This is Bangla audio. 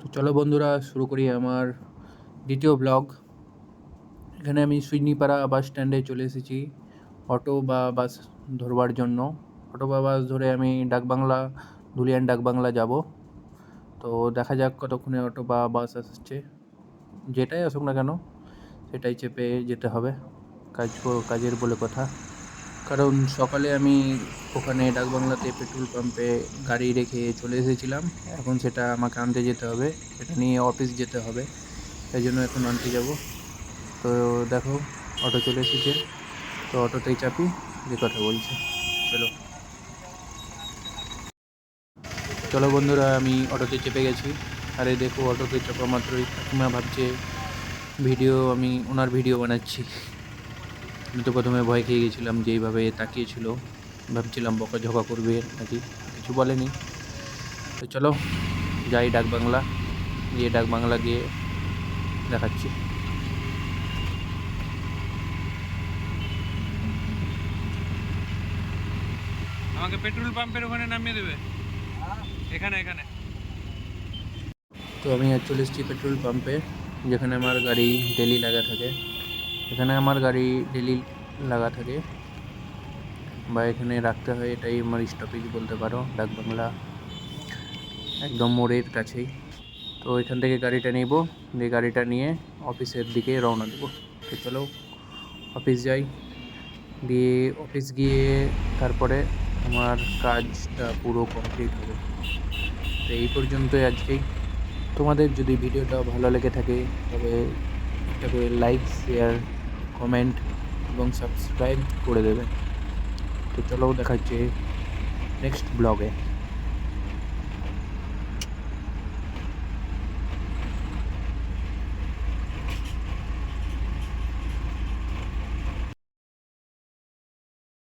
তো চলো বন্ধুরা, শুরু করি আমার দ্বিতীয় ব্লগ। এখানে আমি সুইনিপাড়া বাস স্ট্যান্ডে চলে এসেছি অটো বা বাস ধরবার জন্য। অটো বা বাস ধরে আমি ডাকবাংলা, ধুলিয়ান ডাকবাংলা যাব। তো দেখা যাক কতক্ষণে অটো বা বাস আসছে। যেটাই আসুক না কেন সেটাই চেপে যেতে হবে, কাজের বলে কথা। কারণ সকালে আমি ওখানে ডাকবাংলাতে পেট্রোল পাম্পে গাড়ি রেখে চলে এসেছিলাম। এখন সেটা আমাকে আনতে যেতে হবে, সেটা নিয়ে অফিস যেতে হবে। তাই জন্য এখন আনতে যাব। তো দেখো, অটো চলে এসেছে। তো অটোতেই চাপি, যে কথা বলছে। চলো চলো বন্ধুরা, আমি অটোতে চেপে গেছি। আরে দেখো, অটোতে চাপা মাত্রই কাকিমা ভাবছে আমি ওনার ভিডিও বানাচ্ছি। আমি তো প্রথমে ভয় খেয়ে গেছিলাম, যে এইভাবে তাকিয়েছিল, ভাবছিলাম বকাঝকা করবে নাকি। কিছু বলেনি। তো চলো যাই ডাকবাংলা, ডাকবাংলা গিয়ে দেখাচ্ছি। আমাকে পেট্রোল পাম্পের ওখানে নামিয়ে দেবে। এখানে এখানে তো আমি চলে এসেছি পেট্রোল পাম্পে, যেখানে আমার গাড়ি ডেলি লাগা থাকে। এখানে আমার গাড়ি ডেলি লাগা থাকে বা এখানে রাখতে হয়, এটাই আমার স্টপেজ বলতে পারো ডাকবাংলা, একদম মোড়ের কাছেই। তো এখান থেকে গাড়িটা নিব, দিয়ে গাড়িটা নিয়ে অফিসের দিকে রওনা দেবো। তো চলো অফিস যাই। দিয়ে অফিস গিয়ে তারপরে আমার কাজটা পুরো কমপ্লিট হবে। তো এই পর্যন্তই আজকেই। তোমাদের যদি ভিডিওটা ভালো লেগে থাকে তবে একটা করে লাইক, শেয়ার, কমেন্ট এবং সাবস্ক্রাইব করে দেবে। তো চলো দেখা হচ্ছে নেক্সট ব্লগে।